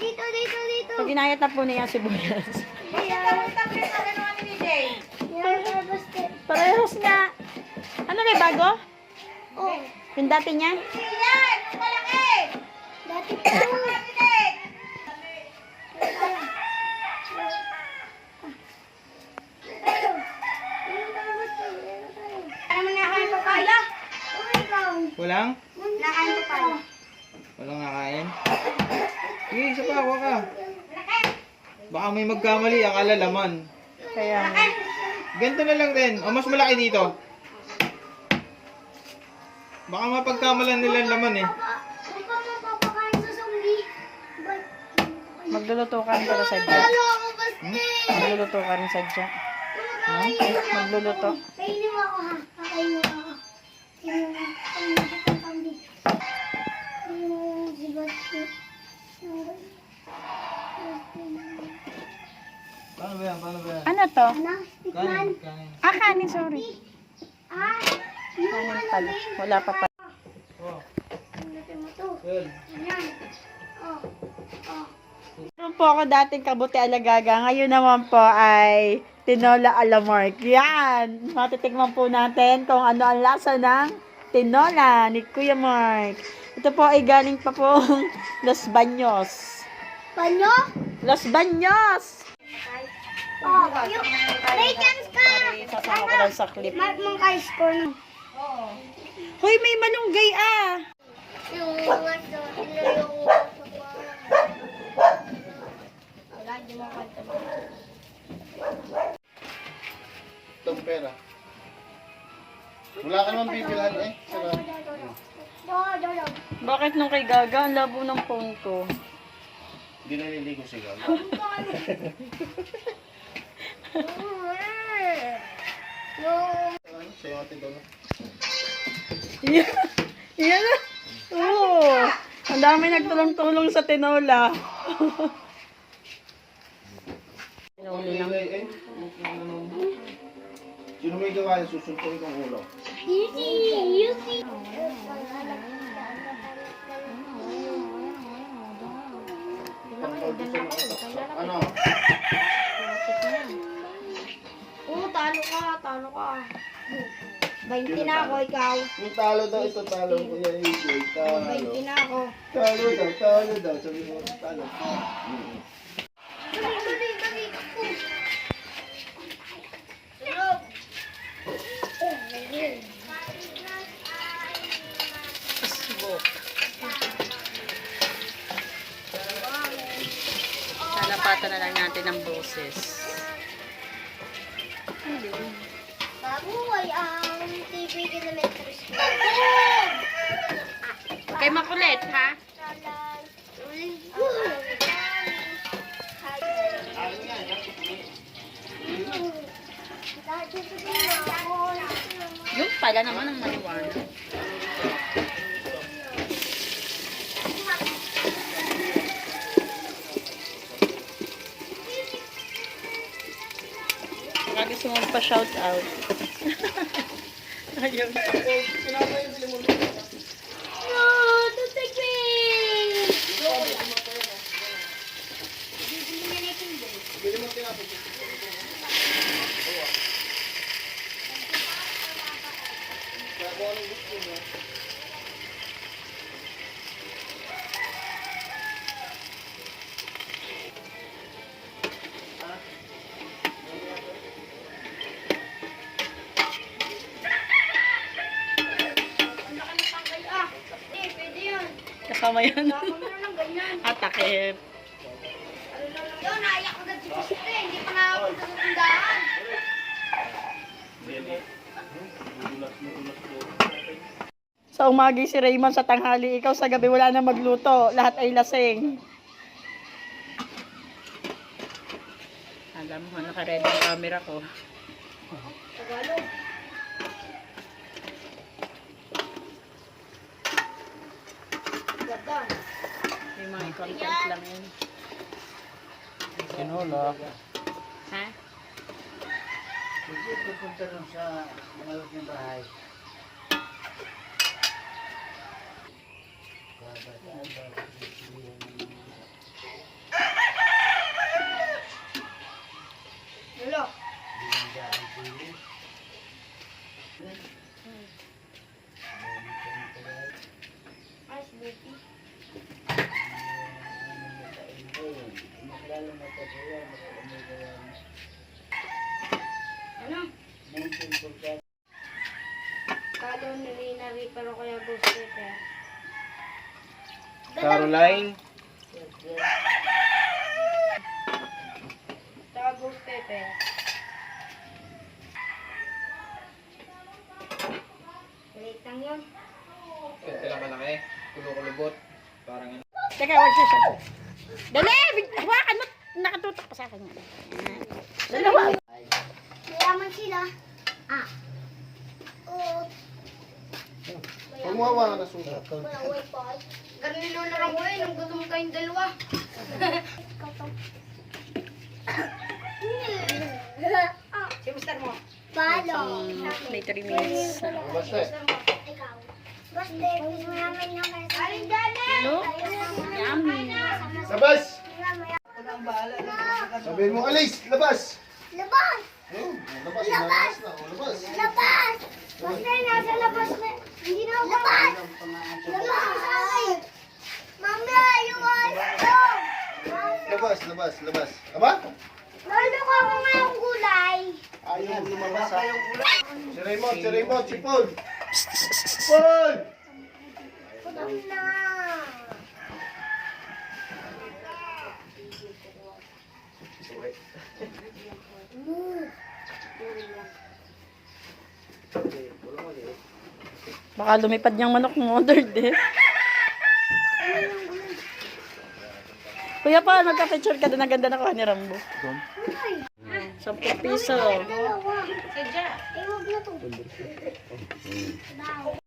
Pag inayat na po niya sibuyas. Parehas nga. Ano may bago? Oh. Yung dati niya? Dati pa. Walang? Nakain pa. Walang nakain? Sige, isa pa, hawa ka. Baka may magkamali, akala laman. Kaya, Ganito na lang din. O, mas malaki dito. Baka mapagkamalan nila laman eh. Kung ka mapapakain sa zombie. magluluto ka rin para sadya. Lalo ako basta. Magluluto ka rin sadya. Magluluto. Kainin mo ako ha. Kakainin mo ako. Paano ba yan? Paano ba yan? Ano to? Ano? Tikman? Kanin, kanin. Ah, kanin, sorry. Ah, yung Kanin ano pala. ba yun? Wala pa pa. Oh, Tingnan mo to. well. Yan. Oh. Oh. Meron po ako dating kabuti alagaga. Ngayon naman po ay tinola alamark. Yan! Matitikman po natin kung ano ang lasa ng tinola ni Kuya Mark. Ito po ay galing pa po Los Baños. Panyo? Los Baños! Oh, yung may chance ka. Sasama ko lang sa clip. Mong ka-score na. Hoy, may malunggay ah! Yung mga yung wala, di mo kanta. Itong pera. Wala ka naman bibilhan eh. Sarap. Do. Bakit nung kay Gaga, ang labo ng phone ko? Hindi naliligo si Gaga. Sa'yo ate doon. Yan na. Oo. Ang dami nagtulong-tulong sa tinola. Tinuli lang. Sino may gawa yung susuntuin kong ulo? Easy. Ano? Oo, talo ka. 20 na ako, ikaw. Yung talo daw, ito talo ko yan. Talo. 20 na ako. Talo daw. Sabi mo, talo. Dali. Nalapatan na lang natin ang boses. Babuhay ang TV Elementary School. Okay, makulit, ha? Yung pala naman ang maliwanag. Baka gusto mo pa-shout out. Ayaw. No, don't take me! Kasama yan. Baka mo ng ganyan. Atakip. Yun, naiyak agad si Kusite. Hindi pa na ako sa tindahan. Sa umagi si Raymond, sa tanghali ikaw, sa gabi wala na magluto. Lahat ay lasing. Alam mo, naka-ready ang camera ko. Tagalog. Ganda. May mga content lang yun. Tinola. Ha? Sige, pupunta lang sa malak ng bahay. Caroline. Tsaka ghost pepper. Wait lang yun. Ito lang malaki. Kulukulubot. Parang yun. Teka, wag siya. Dali! Hawakan mo! Nakatutok pa sa akin. Dalawa. Mayaman sila. Ah. Oo. Huwag mo hawakan na sugat. Wala wifi. Ganun na lang ko eh. Nung gutom kayong dalawa. Si Mr. mo. Palo. May 3 minutes. Basta eh. Ikaw. Basta, please mo naman naman. Alin dali! Look. Yummy. Labas! Sabihin mo, alis! Labas! Labas! Oh, labas! Labas na! Oh, labas! Labas! Basta, nasa labas na. Hindi na ako. Labas! Labas! Mami, yung ano? Labas! Labas! Labas! Aba? Lalo ko ako ngayong gulay. Ayaw mo lumabas ha. Si Raymond! Si Raymond! Si Paul! Paul! Putam na. Baka lumipad niyang manok mo, ordered eh. Kuya pa, magka-picture ka doon. Ang ganda na kuha ni Rambo. 10 piso. Dalawa. Sadya. Eh, huwag na to. Daw.